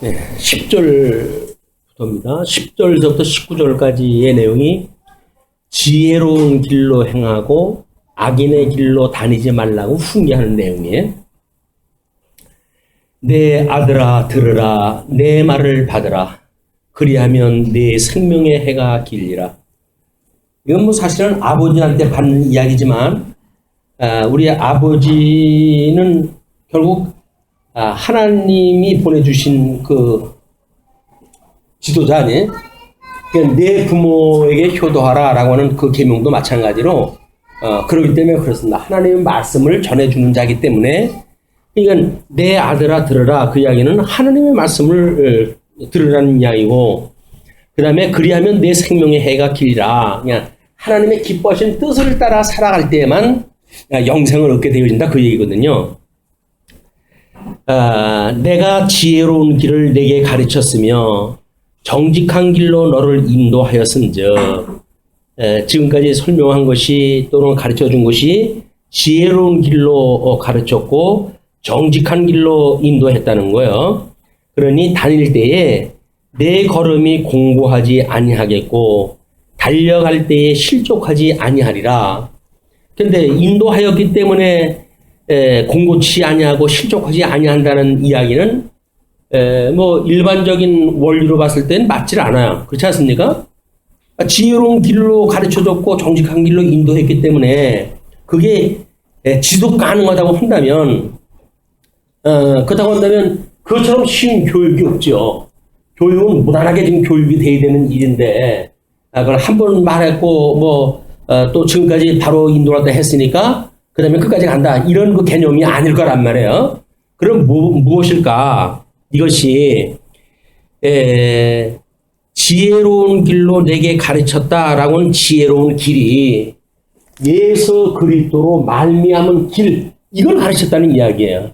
10절부터입니다. 10절부터 19절까지의 내용이 지혜로운 길로 행하고 악인의 길로 다니지 말라고 훈계하는 내용이에요. 내 아들아 들으라, 내 말을 받으라. 그리하면 내 생명의 해가 길리라. 이건 뭐 사실은 아버지한테 받는 이야기지만 우리 아버지는 결국 하나님이 보내주신 그 지도자 아니에요? 그러니까 내 부모에게 효도하라라고 하는 그 계명도 마찬가지로 그렇기 때문에 그렇습니다. 하나님의 말씀을 전해주는 자이기 때문에 그러니까 내 아들아 들으라 그 이야기는 하나님의 말씀을 들으라는 이야기고 그 다음에 그리하면 내 생명의 해가 길리라. 그냥 하나님의 기뻐하신 뜻을 따라 살아갈 때에만 영생을 얻게 되어진다 그 얘기거든요. 내가 지혜로운 길을 내게 가르쳤으며 정직한 길로 너를 인도하였은즉 지금까지 설명한 것이 또는 가르쳐준 것이 지혜로운 길로 가르쳤고 정직한 길로 인도했다는 거예요. 그러니 다닐 때에 내 걸음이 공고하지 아니하겠고 달려갈 때에 실족하지 아니하리라. 그런데 인도하였기 때문에 공고치 아니하고 실족하지 아니한다는 이야기는 뭐 일반적인 원리로 봤을 땐 맞질 않아요. 그렇지 않습니까? 지혜로운 길로 가르쳐줬고 정직한 길로 인도했기 때문에 그게 지속 가능하다고 한다면 그렇다고 한다면 그것처럼 쉬운 교육이 없죠. 교육은 무난하게 지금 교육이 돼야 되는 일인데 그걸 한 번 말했고 또 지금까지 바로 인도를 다 했으니까 그 다음에 끝까지 간다 이런 그 개념이 아닐 거란 말이에요. 그럼 무엇일까? 이것이 지혜로운 길로 내게 가르쳤다라고 하는 지혜로운 길이 예수 그리스도로 말미암은 길 이걸 가르쳤다는 이야기예요.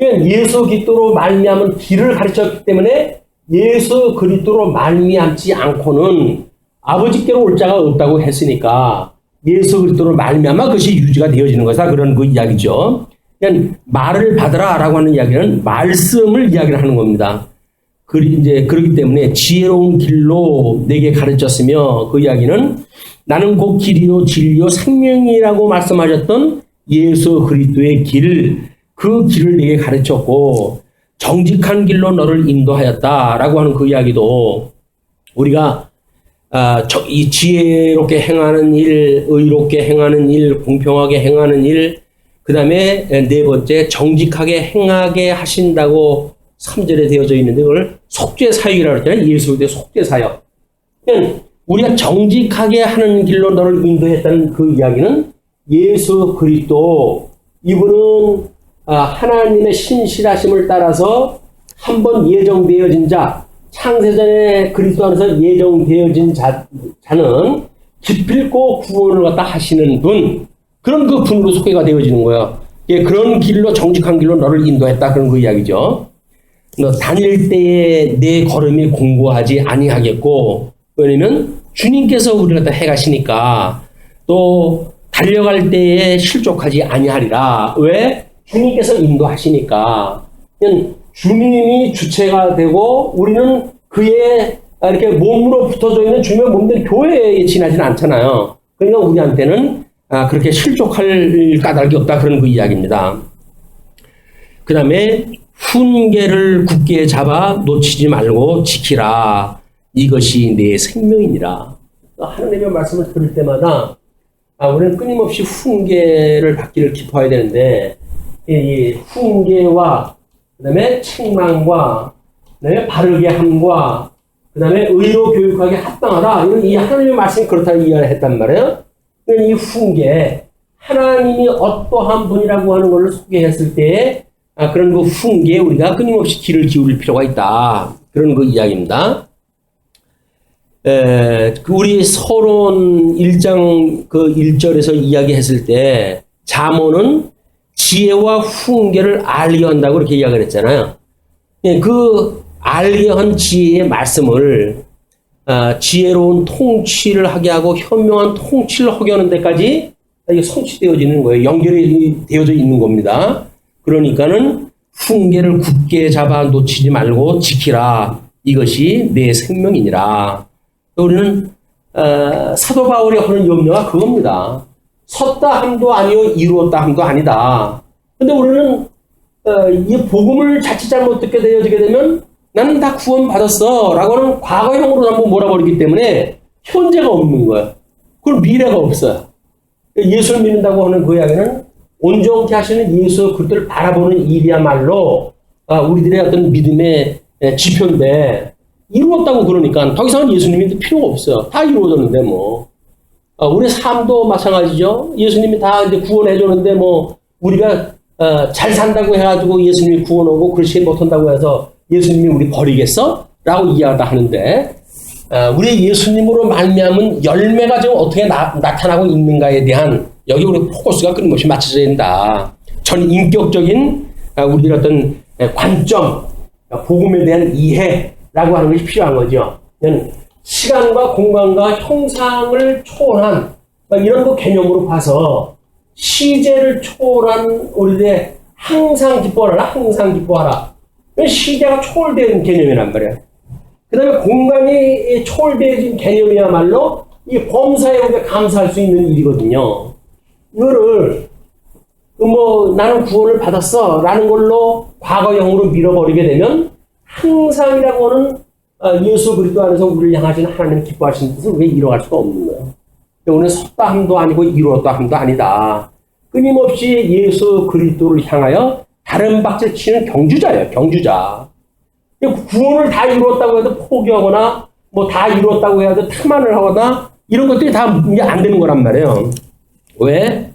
예수 그리스도로 말미암은 길을 가르쳤기 때문에 예수 그리스도로 말미암지 않고는 아버지께로 올 자가 없다고 했으니까 예수 그리스도로 말미암아 그것이 유지가 되어지는 것이다 그런 그 이야기죠. 그냥 말을 받으라라고 하는 이야기는 말씀을 이야기를 하는 겁니다. 그렇기 때문에 지혜로운 길로 내게 가르쳤으며 그 이야기는 나는 곧 길이요 진리요 생명이라고 말씀하셨던 예수 그리스도의 길, 그 길을 내게 가르쳤고 정직한 길로 너를 인도하였다라고 하는 그 이야기도 우리가 이 지혜롭게 행하는 일, 의롭게 행하는 일, 공평하게 행하는 일, 그 다음에 네 번째 정직하게 행하게 하신다고 3절에 되어져 있는데 그걸 속죄사역이라고 했잖아요. 예수 그리스도의 속죄사역. 우리가 정직하게 하는 길로 너를 인도했다는 그 이야기는 예수 그리스도 이분은 하나님의 신실하심을 따라서 한번 예정되어진 자 창세전에 그리스도 안에서 예정되어진 자는 기필코 구원을 갖다 하시는 분 그런 그 분으로 소개가 되어지는 거예요. 그런 길로 정직한 길로 너를 인도했다 그런 그 이야기죠. 너 다닐 때에 내 걸음이 공고하지 아니하겠고 왜냐면 주님께서 우리를 갖다 해가시니까 또 달려갈 때에 실족하지 아니하리라. 왜? 주님께서 인도하시니까. 그냥 주님이 주체가 되고 우리는 그의 이렇게 몸으로 붙어져 있는 주님의 몸들 교회에 지나지는 않잖아요. 그러니까 우리한테는 그렇게 실족할 까닭이 없다 그런 그 이야기입니다. 그 다음에 훈계를 굳게 잡아 놓치지 말고 지키라. 이것이 내 생명이니라. 하나님의 말씀을 들을 때마다 우리는 끊임없이 훈계를 받기를 기뻐해야 되는데 이 훈계와 그 다음에 책망과 그 다음에 바르게 함과 그 다음에 의로 교육하게 합당하다. 이런 이 하나님의 말씀이 그렇다고 이해를 했단 말이에요. 이 훈계 하나님이 어떠한 분이라고 하는 것을 소개했을 때 그런 그 훈계에 우리가 끊임없이 귀를 기울일 필요가 있다. 그런 그 이야기입니다. 우리 서론 1장 그 1절에서 이야기했을 때 잠언은 지혜와 훈계를 알게 한다고 그렇게 이야기를 했잖아요. 그 알게 한 지혜의 말씀을 지혜로운 통치를 하게 하고 현명한 통치를 하게 하는 데까지 이게 성취되어지는 거예요. 연결이 되어져 있는 겁니다. 그러니까는 훈계를 굳게 잡아 놓치지 말고 지키라. 이것이 내 생명이니라. 우리는 사도 바울이 하는 염려가 그겁니다. 섰다 함도 아니요 이루었다 함도 아니다. 근데 우리는 이 복음을 자칫 잘못 듣게 되어지게 되면 나는 다 구원받았어 라고는 과거형으로 한번 몰아버리기 때문에 현재가 없는 거야. 그걸 미래가 없어요. 예수를 믿는다고 하는 그 이야기는 온전케 하시는 예수 그리스도를 바라보는 일이야말로 우리들의 어떤 믿음의 지표인데 이루었다고 그러니까 더 이상은 예수님이 필요가 없어요. 다 이루어졌는데 뭐. 우리 삶도 마찬가지죠. 예수님이 다 이제 구원해 줬는데 뭐 우리가 잘 산다고 해가지고 예수님이 구원하고 그렇지 못한다고 해서 예수님이 우리 버리겠어? 라고 이야기하다 하는데 우리 예수님으로 말미암은 열매가 지금 어떻게 나타나고 있는가에 대한 여기 우리 포커스가 끊임없이 맞춰져야 된다. 전 인격적인 우리의 어떤 관점, 복음에 대한 이해라고 하는 것이 필요한 거죠. 시간과 공간과 형상을 초월한 이런 거 개념으로 봐서 시제를 초월한 우리들의 항상 기뻐하라, 항상 기뻐하라. 시제가 초월된 개념이란 말이에요. 그 다음에 공간이 초월된 개념이야말로 이 범사에 우리가 감사할 수 있는 일이거든요. 이거를 나는 구원을 받았어 라는 걸로 과거형으로 밀어버리게 되면 항상이라고 하는 예수 그리스도 안에서 우리를 향하시는 하나님 기뻐하시는 뜻을 우리가 이뤄갈 수가 없는 거예요. 오늘 섰다 함도 아니고 이루었다 함도 아니다. 끊임없이 예수 그리스도를 향하여 다른 박질 치는 경주자예요. 경주자. 구원을 다 이루었다고 해도 포기하거나 다 이루었다고 해도 탐안을 하거나 이런 것들이 다 이제 안 되는 거란 말이에요. 왜?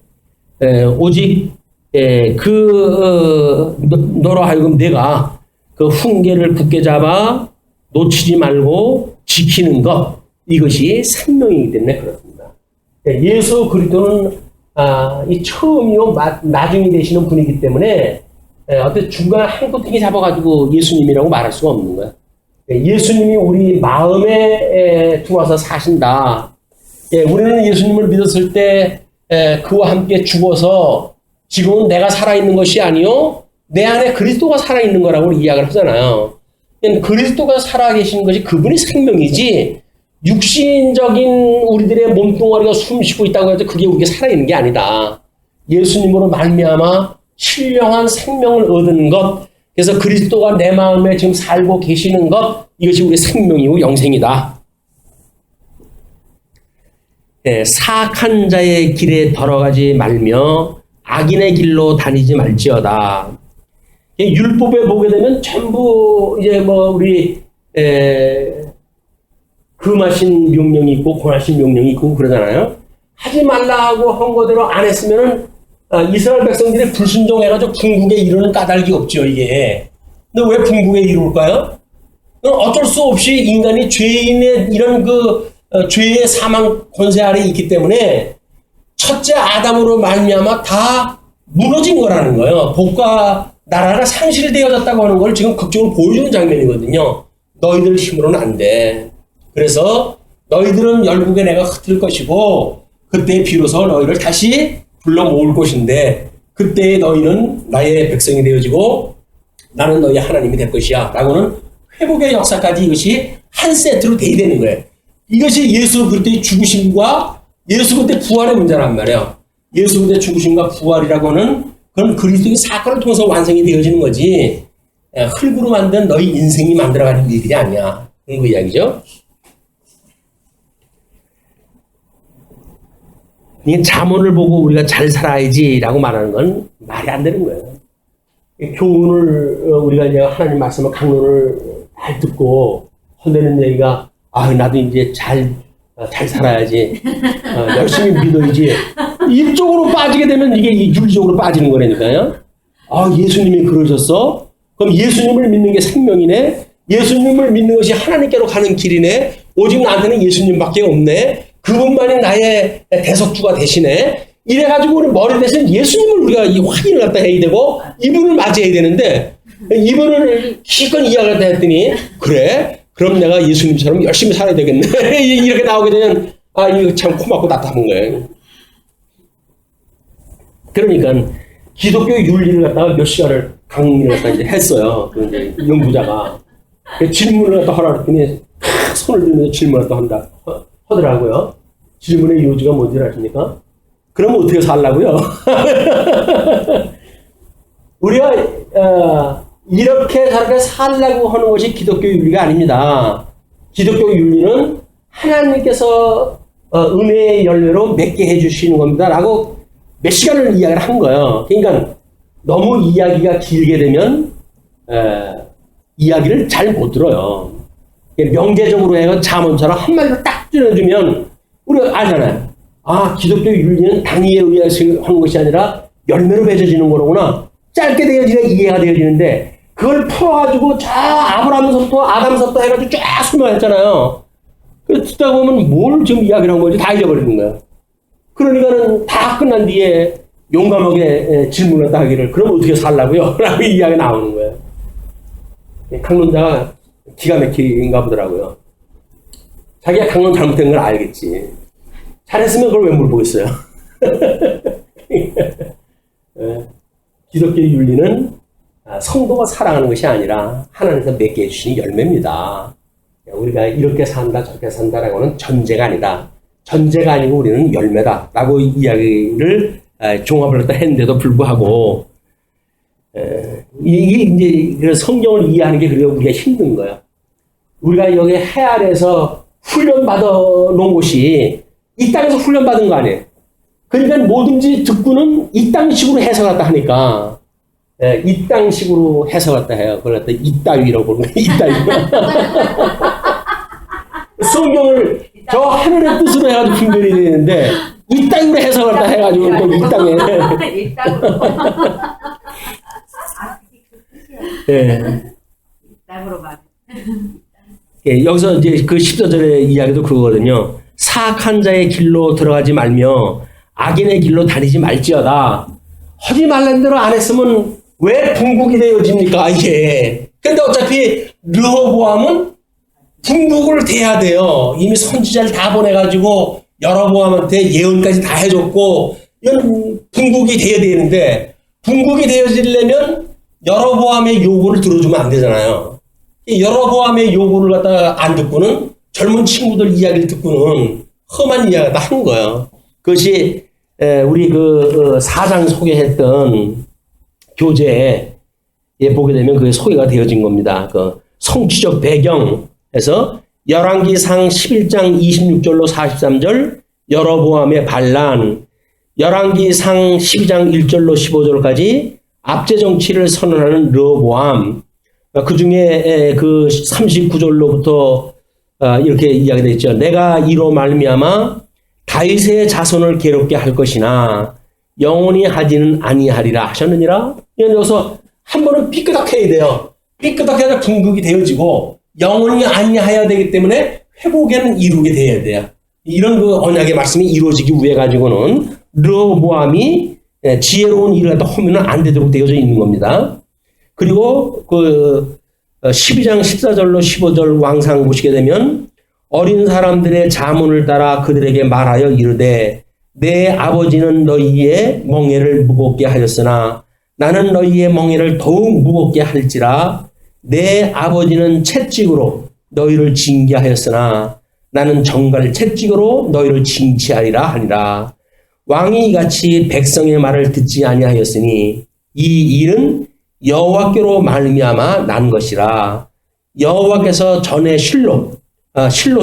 오직 너로 하여금 내가 그 훈계를 굳게 잡아 놓치지 말고 지키는 것, 이것이 생명이기 때문에 그렇습니다. 예수 그리스도는 이 처음이요 나중이 되시는 분이기 때문에 어떤 중간에 한구덩이 잡아가지고 예수님이라고 말할 수가 없는 거예요. 예수님이 우리 마음에 들어와서 사신다. 우리는 예수님을 믿었을 때 그와 함께 죽어서 지금은 내가 살아있는 것이 아니요 내 안에 그리스도가 살아있는 거라고 이야기를 하잖아요. 그리스도가 살아계신 것이 그분이 생명이지 육신적인 우리들의 몸뚱아리가 숨쉬고 있다고 해도 그게 우리가 살아있는 게 아니다. 예수님으로 말미암아 신령한 생명을 얻은 것, 그래서 그리스도가 내 마음에 지금 살고 계시는 것, 이것이 우리 생명이고 영생이다. 사악한 자의 길에 들어가지 말며 악인의 길로 다니지 말지어다. 율법에 보게 되면 전부 이제 우리 금하신 명령이 있고 권하신 명령이 있고 그러잖아요. 하지 말라고 한 거대로 안 했으면은 이스라엘 백성들이 불순종해가지고 궁극에 이르는 까닭이 없죠, 이게. 근데 왜 궁극에 이룰까요? 어쩔 수 없이 인간이 죄인의 이런 죄의 사망 권세 아래 있기 때문에 첫째 아담으로 말미암아 다 무너진 거라는 거예요. 복과 나라가 상실되어졌다고 하는 걸 지금 극적으로 보여주는 장면이거든요. 너희들 힘으로는 안 돼. 그래서 너희들은 열국에 내가 흩을 것이고 그때 비로소 너희를 다시 불러 모을 것인데 그때 너희는 나의 백성이 되어지고 나는 너희 하나님이 될 것이야 라고는 회복의 역사까지 이것이 한 세트로 돼야 되는 거예요. 이것이 예수 그리스도의 죽으심과 예수 그리스도의 부활의 문제란 말이에요. 예수 그리스도의 죽으심과 부활이라고 하는 그건 그리스도의 사건을 통해서 완성이 되어지는 거지 흙으로 만든 너희 인생이 만들어가는 일들이 아니야. 그런 거 이야기죠. 이 잠언을 보고 우리가 잘 살아야지라고 말하는 건 말이 안 되는 거예요. 교훈을 우리가 이제 하나님 말씀을 강론을 잘 듣고 혼내는 얘기가 나도 이제 잘 살아야지 열심히 믿어야지 이쪽으로 빠지게 되면 이게 윤리적으로 빠지는 거라니까요. 예수님이 그러셨어? 그럼 예수님을 믿는 게 생명이네. 예수님을 믿는 것이 하나님께로 가는 길이네. 오직 나한테는 예수님밖에 없네. 그분만이 나의 대석주가 되시네. 이래가지고 우리 머리 대신 예수님을 우리가 이 확인을 갖다 해야 되고 이분을 맞이해야 되는데 이분을 기껏 이야기를 갖다 했더니 그래? 그럼 내가 예수님처럼 열심히 살아야 되겠네. 이렇게 나오게 되면 이거 참 고맙고 답답한 거예요. 그러니까 기독교 윤리를 갖다가 몇 시간을 강의를 갖다 이제 했어요. 그 이제 연구자가. 질문을 갖다 하라 그랬더니 손을 들면서 질문을 또 하더라고요. 질문의 요지가 뭔지 아십니까? 그럼 어떻게 살라고요? 우리가 이렇게 저렇게 살라고 하는 것이 기독교 윤리가 아닙니다. 기독교 윤리는 하나님께서 은혜의 열매로 맺게 해주시는 겁니다. 라고 몇 시간을 이야기를 한 거예요. 그러니까 너무 이야기가 길게 되면 이야기를 잘 못 들어요. 명제적으로 해서 잠언처럼 한마디로 딱 줄여주면 우리가 알잖아요. 아, 기독교 윤리는 당위에 의해서 하는 것이 아니라 열매로 맺어지는 거로구나. 짧게 되어지면 이해가 되어지는데 그걸 풀어가지고 저 아브라함서부터 아담서부터 해가지고 쫙 설명했잖아요. 그래서 듣다 보면 뭘 지금 이야기를 한 건지 다 잊어버리는 거예요. 그러니까는 다 끝난 뒤에 용감하게 질문을 하기를 그럼 어떻게 살라고요? 라고 이야기가 나오는 거예요. 강론자가 기가 막히는가 보더라고요. 자기가 강론 잘못된 걸 알겠지. 잘했으면 그걸 왜 물어보겠어요? 기독교 윤리는 성도가 사랑하는 것이 아니라 하나님께서 맺게 해주신 열매입니다. 우리가 이렇게 산다 저렇게 산다라고는 전제가 아니다. 전제가 아니고 우리는 열매다라고 이야기를 종합을 했는데도 불구하고 이게 이제 성경을 이해하는 게 그래서 우리가 힘든 거야. 우리가 여기 해 아래에서 훈련 받아 놓은 곳이 이 땅에서 훈련 받은 거 아니에요. 그러니까 뭐든지 듣고는 이 땅식으로 해석했다 하니까 이 땅식으로 해석했다 해요. 그걸 갖다 이따위라고 부르는 거예요. 이따위. 성경을 저 하늘의 뜻으로 해가지고 분별이 되는데 이 땅으로 해석했다 해가지고 또 이 땅에. 이 땅으로. 예. 이 땅으로 말. 예, 여기서 이제 그 14절의 이야기도 그거거든요. 사악한 자의 길로 들어가지 말며 악인의 길로 다니지 말지어다. 하지 말란 대로 안 했으면 왜 분국이 되어집니까, 이게. 근데 어차피 르호보암은 분국을 대야 돼요. 이미 선지자를 다 보내가지고 여로보암한테 예언까지 다 해줬고 이건 분국이 되어야 되는데 분국이 되어지려면 여로보암의 요구를 들어주면 안 되잖아요. 여로보암의 요구를 갖다가 안 듣고는 젊은 친구들 이야기를 듣고는 험한 이야기를 한 거예요. 그것이 우리 그 4장 소개했던 교재에 보게 되면 그게 소개가 되어진 겁니다. 그 성취적 배경에서 열왕기상 11장 26절로 43절 여로보암의 반란, 열왕기상 12장 1절로 15절까지 압제 정치를 선언하는 르호보암, 그 중에 그 39절로부터 이렇게 이야기되어 있죠. 내가 이로 말미암아 다윗의 자손을 괴롭게 할 것이나 영원히 하지는 아니하리라 하셨느니라. 여기서 한 번은 삐끄덕해야 돼요. 삐끄덕해야 분국이 되어지고 영원히 아니하여야 되기 때문에 회복에는 이루게 돼야 돼요. 이런 그 언약의 말씀이 이루어지기 위해 가지고는 르호보암이 지혜로운 일을 갖다 하면은 안 되도록 되어져 있는 겁니다. 그리고 그 12장 14절로 15절 왕상 보시게 되면 어린 사람들의 자문을 따라 그들에게 말하여 이르되 내 아버지는 너희의 멍에를 무겁게 하였으나 나는 너희의 멍에를 더욱 무겁게 할지라. 내 아버지는 채찍으로 너희를 징계하였으나 나는 정갈 채찍으로 너희를 징치하리라 하니라. 왕이 이같이 백성의 말을 듣지 아니하였으니 이 일은 여호와께로 말미암아 난 것이라. 여호와께서 전에 실로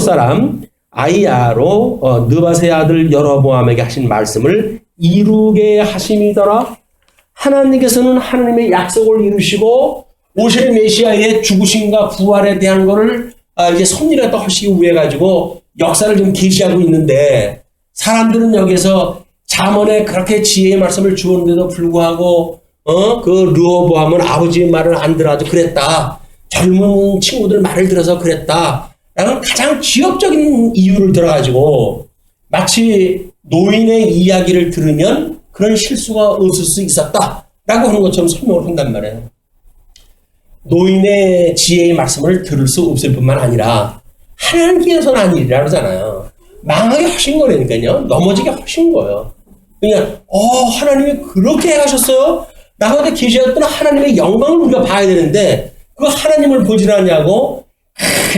사람 아이야로 느바세 아들 여로보암에게 하신 말씀을 이루게 하심이더라. 하나님께서는 하나님의 약속을 이루시고 오실 메시아의 죽으심과 부활에 대한 거를 이제 섭리를 또 하시기 위해 가지고 역사를 좀 계시하고 있는데 사람들은 여기서 잠언에 그렇게 지혜의 말씀을 주었는데도 불구하고 그 르호보암은 아버지의 말을 안 들어가지고 그랬다. 젊은 친구들 말을 들어서 그랬다. 라는 가장 지역적인 이유를 들어가지고 마치 노인의 이야기를 들으면 그런 실수가 없을 수 있었다. 라고 하는 것처럼 설명을 한단 말이에요. 노인의 지혜의 말씀을 들을 수 없을 뿐만 아니라 하나님께서는 아니라 그러잖아요. 망하게 하신 거라니까요. 넘어지게 하신 거예요. 그냥 하나님이 그렇게 하셨어요? 나 가운데 계셨던 하나님의 영광을 우리가 봐야 되는데 그 하나님을 보질 않냐고.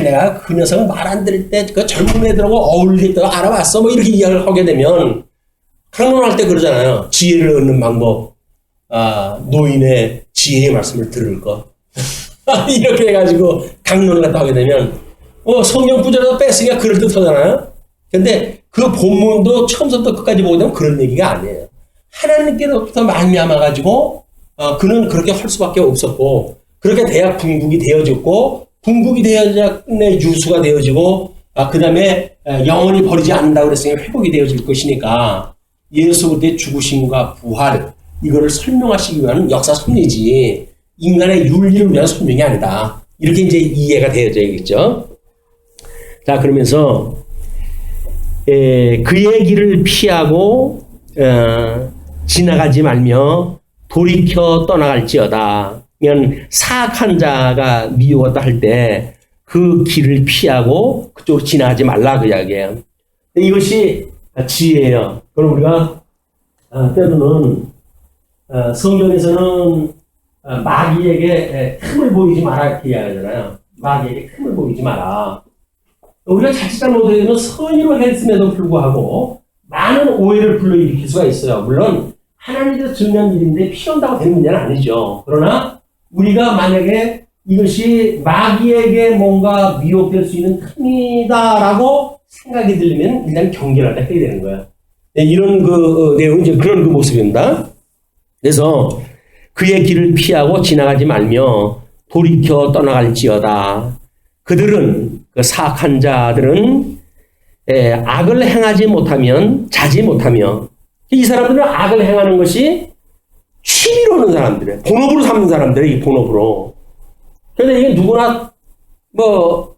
내가 그 녀석 말 안 들을 때 그 젊은 애들하고 어울리겠다고 알아봤어. 뭐 이렇게 이야기를 하게 되면 강론할 때 그러잖아요. 지혜를 얻는 방법. 노인의 지혜의 말씀을 들을 것. 이렇게 해가지고 강론을 갖다 하게 되면 성경 구절에서 뺐으니까 그럴듯하잖아요. 근데 그 본문도 처음부터 끝까지 보게 되면 그런 얘기가 아니에요. 하나님께로부터 말미암아가지고 그는 그렇게 할 수밖에 없었고 그렇게 돼야 궁극이 되어졌고 궁극이 되어야 끝내 유수가 되어지고 그 다음에 영원히 버리지 않는다고 그랬으니 회복이 되어질 것이니까 예수 그리스도의 죽으심과 부활 이거를 설명하시기 위한 역사 섭리지 인간의 윤리를 위한 설명이 아니다. 이렇게 이제 이해가 되어져야겠죠. 자, 그러면서 그의 길을 피하고 지나가지 말며 돌이켜 떠나갈지어다. 그러니까 사악한 자가 미웠다 할 때 그 길을 피하고 그쪽으로 지나가지 말라 그 이야기예요. 이것이 지혜예요. 그럼 우리가 때로는 성경에서는 마귀에게 틈을 보이지 마라 이렇게 이야기하잖아요. 마귀에게 틈을 보이지 마라. 우리가 자칫 잘못하면 선의로 했음에도 불구하고 많은 오해를 불러일으킬 수가 있어요. 물론 하나님께서 정한 일인데 피한다고 되는 문제는 아니죠. 그러나 우리가 만약에 이것이 마귀에게 뭔가 미혹될 수 있는 틈이다라고 생각이 들면 일단 경계를 해야 되는 거예요. 네, 이런 내용은 이제 그런 모습입니다. 그래서 그의 길을 피하고 지나가지 말며 돌이켜 떠나갈지어다. 그들은 그 사악한 자들은 악을 행하지 못하면 자지 못하며 이 사람들은 악을 행하는 것이 취미로 하는 사람들이에요. 본업으로 삼는 사람들이에요. 이 본업으로. 그런데 이게 누구나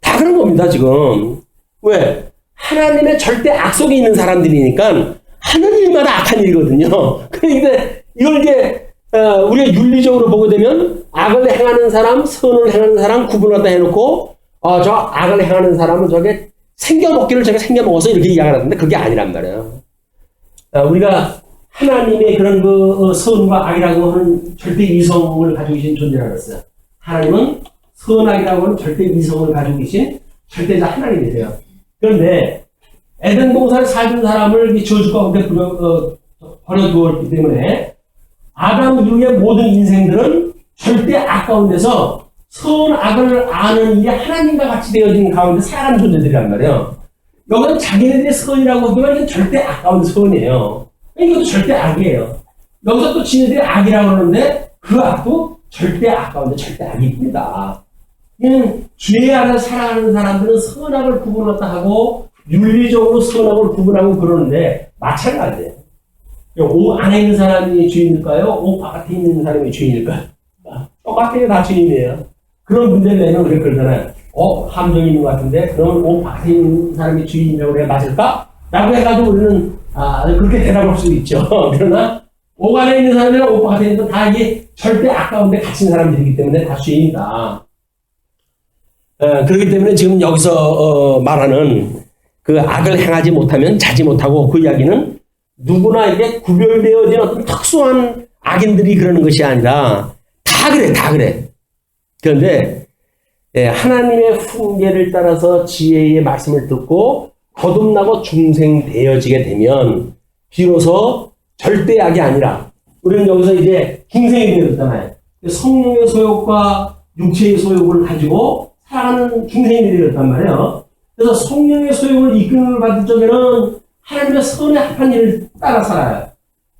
다 그런 겁니다. 지금. 왜? 하나님의 절대 악속에 있는 사람들이니까 하는 일마다 악한 일이거든요. 그런데 이걸 이제 우리가 윤리적으로 보게 되면 악을 행하는 사람, 선을 행하는 사람 구분하다 해놓고 저 악을 행하는 사람은 저게 생겨먹기를 저게 생겨먹어서 이렇게 이야기하는데 그게 아니란 말이에요. 우리가 하나님의 그런 선과 악이라고 하는 절대 이성을 가지고 계신 존재라고 했어요. 하나님은 선악이라고 하는 절대 이성을 가지고 계신 절대자 하나님이세요. 그런데 에덴 동산에 살던 사람을 저주 가운데 버려두었기 때문에 아담 이후의 모든 인생들은 절대 악 가운데서 선악을 아는 일이 하나님과 같이 되어진 가운데 살아가는 존재들이란 말이에요. 여기는 자기네들의 선이라고 하지만 이건 절대 악 가운데 선이에요. 이것도 절대 악이에요. 여기서 또 지네들이 악이라고 하는데 그 악도 절대 악 가운데 절대 악입니다. 죄 안에 살아가는 사람들은 선악을 구분했다 하고 윤리적으로 선악을 구분하고 그러는데 마찬가지예요. 옷 안에 있는 사람이 주인일까요? 옷 바깥에 있는 사람이 주인일까요? 똑같아요. 다 주인이에요. 그런 문제를 내면 그래 그러잖아요. 함정이 있는 것 같은데 그럼 옷 바깥에 있는 사람이 주인이라고 해야 맞을까? 라고 해가지고 우리는 그렇게 대답할 수 있죠. 그러나 옷 안에 있는 사람이랑 옷 바깥에 있는 사람 다 이게 절대 아까운데 갇힌 사람들이기 때문에 다 주인이다. 그렇기 때문에 지금 여기서 말하는 그 악을 행하지 못하면 자지 못하고 그 이야기는 누구나 이게 구별되어진 어떤 특수한 악인들이 그러는 것이 아니라 다 그래, 다 그래. 그런데 하나님의 훈계를 따라서 지혜의 말씀을 듣고 거듭나고 중생되어지게 되면 비로소 절대 악이 아니라 우리는 여기서 이제 중생이 되었잖아요. 성령의 소욕과 육체의 소욕을 가지고 살아가는 중생이 되었단 말이에요. 그래서 성령의 소욕을 이끌림을 받을 적에는 하나님의 선에 합한 일을 따라 살아요.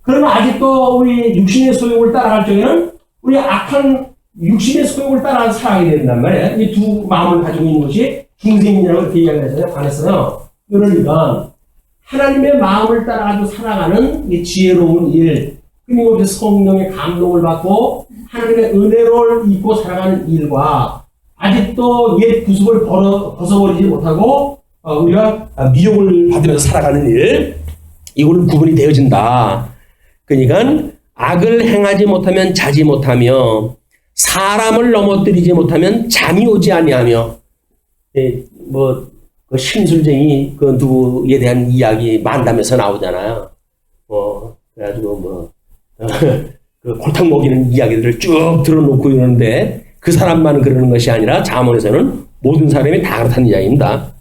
그러면 아직도 우리 육신의 소욕을 따라갈 적에는 우리 악한 육신의 소욕을 따라 살아가게 된단 말이에요. 이 두 마음을 가지고 있는 것이 중생이라고 이렇게 이야기했어요. 그러니까 하나님의 마음을 따라가지고 살아가는 이 지혜로운 일, 끊임없이 성령의 감동을 받고 하나님의 은혜를 입고 살아가는 일과 아직도 옛 구습을 벗어버리지 못하고 우리가 미혹을 받으면서 살아가는 일, 이거는 구분이 되어진다. 그러니까 악을 행하지 못하면 자지 못하며 사람을 넘어뜨리지 못하면 잠이 오지 아니하며 그 심술쟁이 그 누구에 대한 이야기 만담에서 나오잖아요. 그래가지고 그 골탕 먹이는 이야기들을 쭉 들어놓고 이러는데 그 사람만 그러는 것이 아니라 잠언에서는 모든 사람이 다 그렇다는 이야기입니다.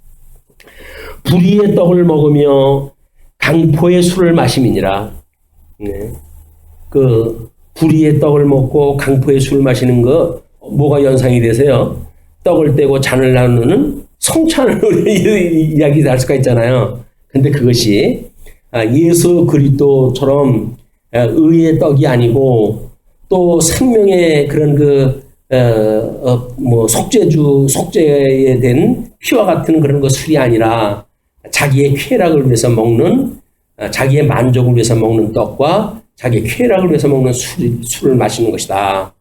불의의 떡을 먹으며 강포의 술을 마심이니라. 네. 그 불의의 떡을 먹고 강포의 술을 마시는 거 뭐가 연상이 되세요? 떡을 떼고 잔을 나누는 성찬을 이야기할 수가 있잖아요. 근데 그것이 예수 그리스도처럼 의의 떡이 아니고 또 생명의 그런 속죄에 된 피와 같은 그런 것술이 아니라 자기의 쾌락을 위해서 먹는, 자기의 만족을 위해서 먹는 떡과 자기의 쾌락을 위해서 먹는 술을 마시는 것이다.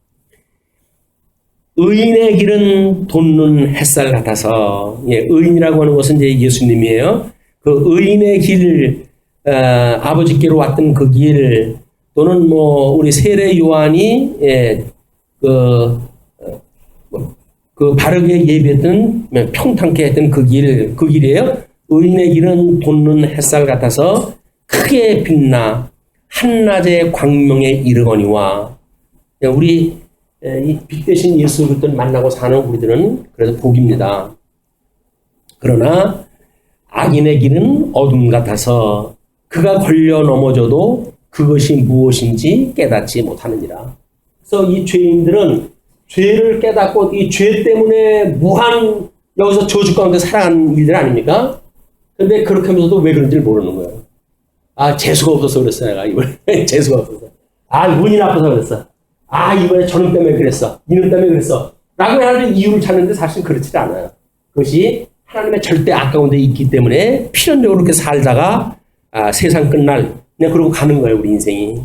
의인의 길은 돋는 햇살 같아서, 의인이라고 하는 것은 이제 예수님이에요. 그 의인의 길, 아버지께로 왔던 그 길, 또는 우리 세례 요한이, 그 바르게 예배했던, 평탄케 했던 그 길이에요. 의인의 길은 돋는 햇살 같아서 크게 빛나 한낮의 광명에 이르거니와. 우리 이 빛 대신 예수 그리스도를 만나고 사는 우리들은 그래서 복입니다. 그러나 악인의 길은 어둠 같아서 그가 걸려 넘어져도 그것이 무엇인지 깨닫지 못하느니라. 그래서 이 죄인들은 죄를 깨닫고 이 죄 때문에 무한 여기서 저주 가운데 살아가는 일들 아닙니까? 근데 그렇게 하면서도 왜 그런지를 모르는 거예요. 재수가 없어서 그랬어, 내가 이번에. 재수가 없어서. 운이 나빠서 그랬어. 이번에 저놈 때문에 그랬어. 이놈 때문에 그랬어. 라고 하는 이유를 찾는데 사실 그렇지 않아요. 그것이 하나님의 절대 아까운 데 있기 때문에 필연적으로 그렇게 살다가 세상 끝날 그냥 그러고 가는 거예요, 우리 인생이.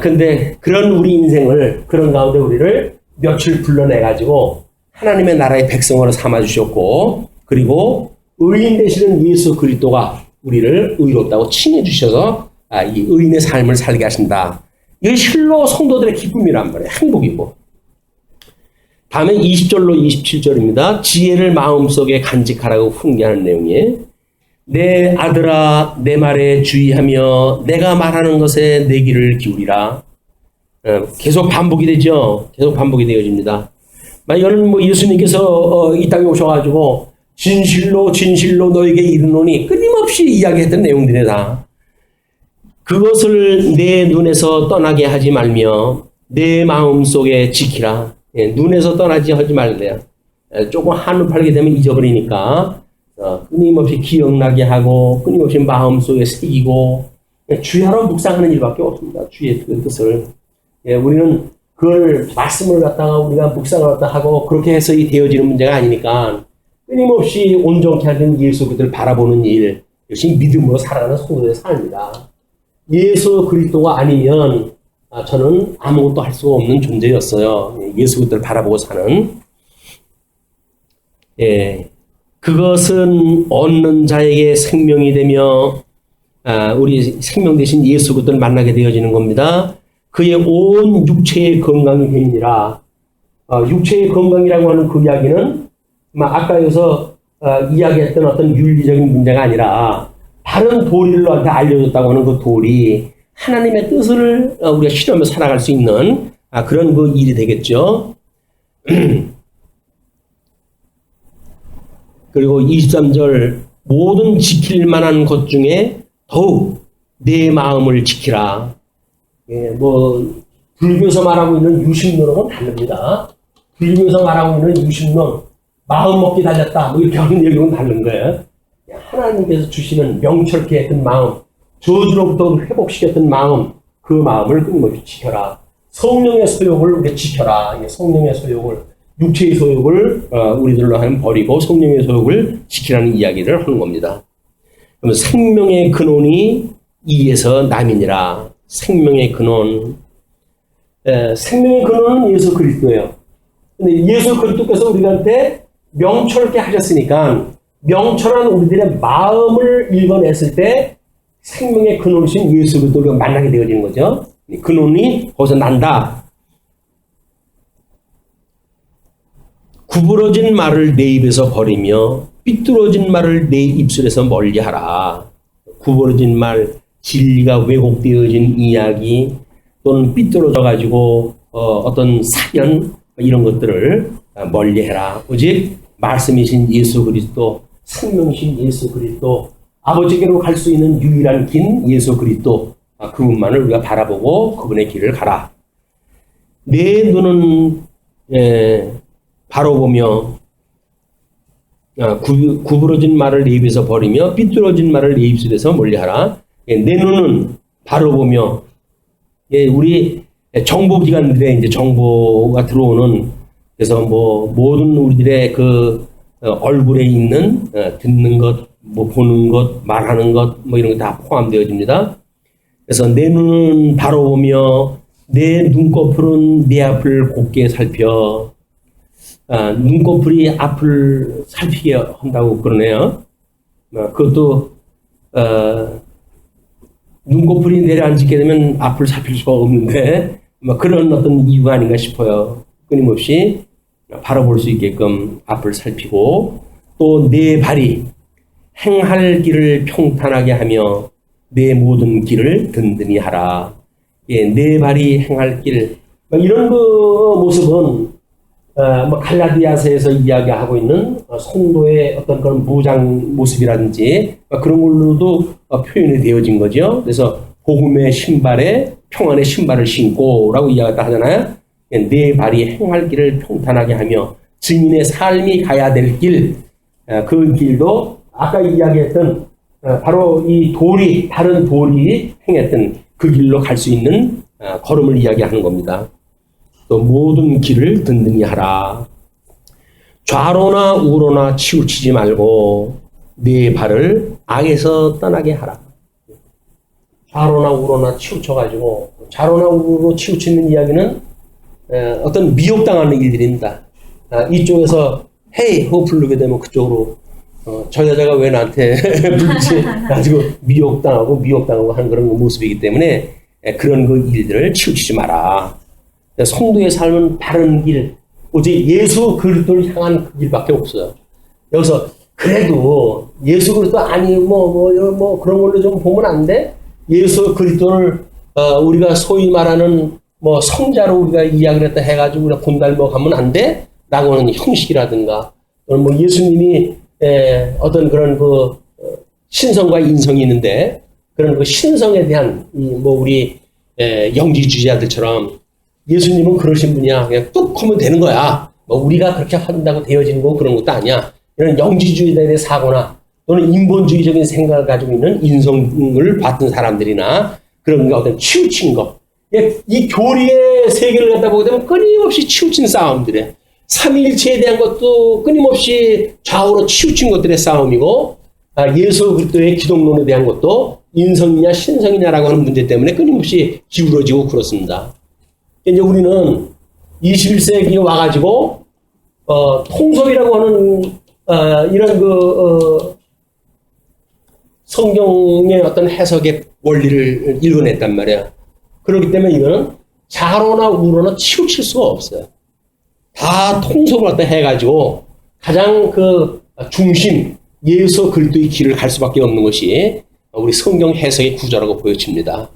근데 그런 우리 인생을, 그런 가운데 우리를 며칠 불러내가지고 하나님의 나라의 백성으로 삼아주셨고, 그리고 의인 되시는 예수 그리스도가 우리를 의롭다고 칭해 주셔서 이 의인의 삶을 살게 하신다. 이게 실로 성도들의 기쁨이란 말이에요. 행복이고. 다음에 20절로 27절입니다. 지혜를 마음속에 간직하라고 훈계하는 내용이에요. 내 아들아 내 말에 주의하며 내가 말하는 것에 내 귀를 기울이라. 계속 반복이 되죠. 계속 반복이 되어집니다. 이거는 예수님께서 이 땅에 오셔가지고 진실로 진실로 너에게 이르노니 끊임없이 이야기했던 내용들이다. 그것을 내 눈에서 떠나게 하지 말며 내 마음속에 지키라. 눈에서 떠나지 하지 말래요. 조금 한눈 팔게 되면 잊어버리니까 끊임없이 기억나게 하고 끊임없이 마음속에 새기고 주야로 묵상하는 일밖에 없습니다. 주의 그 뜻을. 우리는 그걸 말씀을 갖다가 우리가 묵상을 갖다 하고 그렇게 해서 되어지는 문제가 아니니까 끊임없이 온전케 하는 예수 그리스도를 바라보는 일, 역시 믿음으로 살아가는 성도의 삶입니다. 예수 그리스도가 아니면 저는 아무것도 할 수가 없는 존재였어요. 예수 그리스도를 바라보고 사는. 그것은 얻는 자에게 생명이 되며 우리 생명 대신 예수 그리스도를 만나게 되어지는 겁니다. 그의 온 육체의 건강이 되니라. 육체의 건강이라고 하는 그 이야기는 아까 여기서 이야기했던 어떤 윤리적인 문제가 아니라 다른 도리를 우리한테 알려줬다고 하는 그 도리, 하나님의 뜻을 우리가 실현하며 살아갈 수 있는 그런 그 일이 되겠죠. 그리고 23절 모든 지킬 만한 것 중에 더욱 내 마음을 지키라. 불교에서 말하고 있는 유심론하고는 다릅니다. 불교에서 말하고 있는 유심론, 마음 먹기 달렸다, 이렇게 하는 얘기는 다른 거예요. 하나님께서 주시는 명철케 했던 마음, 저주로부터 회복시켰던 마음, 그 마음을 끊임없이 지켜라. 성령의 소욕을 우리가 지켜라. 성령의 소욕을, 육체의 소욕을 우리들로 하면 버리고 성령의 소욕을 지키라는 이야기를 하는 겁니다. 그러면 생명의 근원이 이에서 남이니라. 생명의 근원. 생명의 근원은 예수 그리스도예요. 근데 예수 그리스도께서 우리한테 명철케 하셨으니까 명철한 우리들의 마음을 읽어냈을 때 생명의 근원이신 예수 그리스도를 만나게 되어지는 거죠. 근원이 거기서 난다. 구부러진 말을 내 입에서 버리며 삐뚤어진 말을 내 입술에서 멀리하라. 구부러진 말, 진리가 왜곡되어진 이야기, 또는 삐뚤어져 가지고 어떤 사견 이런 것들을 멀리해라. 오직 말씀이신 예수 그리스도, 생명신 예수 그리스도, 아버지께로 갈 수 있는 유일한 긴 예수 그리스도, 그분만을 우리가 바라보고 그분의 길을 가라. 내 눈은 바로 보며 구부러진 말을 내 입에서 버리며 삐뚤어진 말을 내 입술에서 멀리하라. 내 눈은 바로 보며, 우리 정보기관들의 이제 정보가 들어오는, 그래서 뭐 모든 우리들의 그 얼굴에 있는 듣는 것, 뭐 보는 것, 말하는 것, 뭐 이런 게 다 포함되어집니다. 그래서 내 눈은 바로 보며 내 눈꺼풀은 내 앞을 곱게 살펴. 눈꺼풀이 앞을 살피게 한다고 그러네요. 그것도 눈꺼풀이 내려앉게 되면 앞을 살필 수가 없는데 그런 어떤 이유가 아닌가 싶어요. 끊임없이 바라볼 수 있게끔 앞을 살피고, 또 내 발이 행할 길을 평탄하게 하며 내 모든 길을 든든히 하라. 내 발이 행할 길, 이런 그 모습은 갈라디아서에서 이야기하고 있는 성도의 어떤 그런 무장 모습이라든지 그런 걸로도 표현이 되어진 거죠. 그래서 복음의 신발에 평안의 신발을 신고라고 이야기했다 하잖아요. 내 발이 행할 길을 평탄하게 하며 증인의 삶이 가야 될 길, 그 길도 아까 이야기했던 바로 이 돌이, 다른 돌이 행했던 그 길로 갈 수 있는 걸음을 이야기하는 겁니다. 또 모든 길을 든든히 하라. 좌로나 우로나 치우치지 말고 네 발을 악에서 떠나게 하라. 좌로나 우로나 치우쳐가지고, 좌로나 우로로 치우치는 이야기는 어떤 미혹당하는 일들입니다. 이쪽에서 헤이 하고 부르게 되면 그쪽으로 저 여자가 왜 나한테 부르지? 가지고 미혹당하고 하는 그런 모습이기 때문에 그런 그 일들을 치우치지 마라. 성도의 삶은 바른 길, 오직 예수 그리스도를 향한 그 길밖에 없어요. 여기서 그래도 예수 그리스도 아니 뭐 그런 걸로 좀 보면 안 돼? 예수 그리스도를 우리가 소위 말하는 뭐 성자로 우리가 이야기를 했다 해가지고 우리가 본닮아 가면 안 돼? 라고 하는 형식이라든가, 또는 뭐 예수님이 어떤 그런 그 신성과 인성이 있는데 그런 그 신성에 대한 뭐 우리 영지주의자들처럼 예수님은 그러신 분이야. 그냥 뚝 하면 되는 거야. 뭐 우리가 그렇게 한다고 되어지는 거 그런 것도 아니야. 이런 영지주의자들의 사고나 또는 인본주의적인 생각을 가지고 있는 인성을 받던 사람들이나 그런 어떤 치우친 거. 이 교리의 세계를 갖다 보게 되면 끊임없이 치우친 싸움들에, 삼위일체에 대한 것도 끊임없이 좌우로 치우친 것들의 싸움이고, 예수 그리스도의 기독론에 대한 것도 인성이냐 신성이냐라고 하는 문제 때문에 끊임없이 기울어지고 그렇습니다. 이제 우리는 21세기에 와가지고 통섭이라고 하는 이런 그 성경의 어떤 해석의 원리를 읽어냈단 말이야. 그렇기 때문에 이거는 좌로나 우로나 치우칠 수가 없어요. 다 통섭을 갖다 해가지고 가장 그 중심, 예수 그리스도의 길을 갈 수밖에 없는 것이 우리 성경 해석의 구조라고 보여집니다.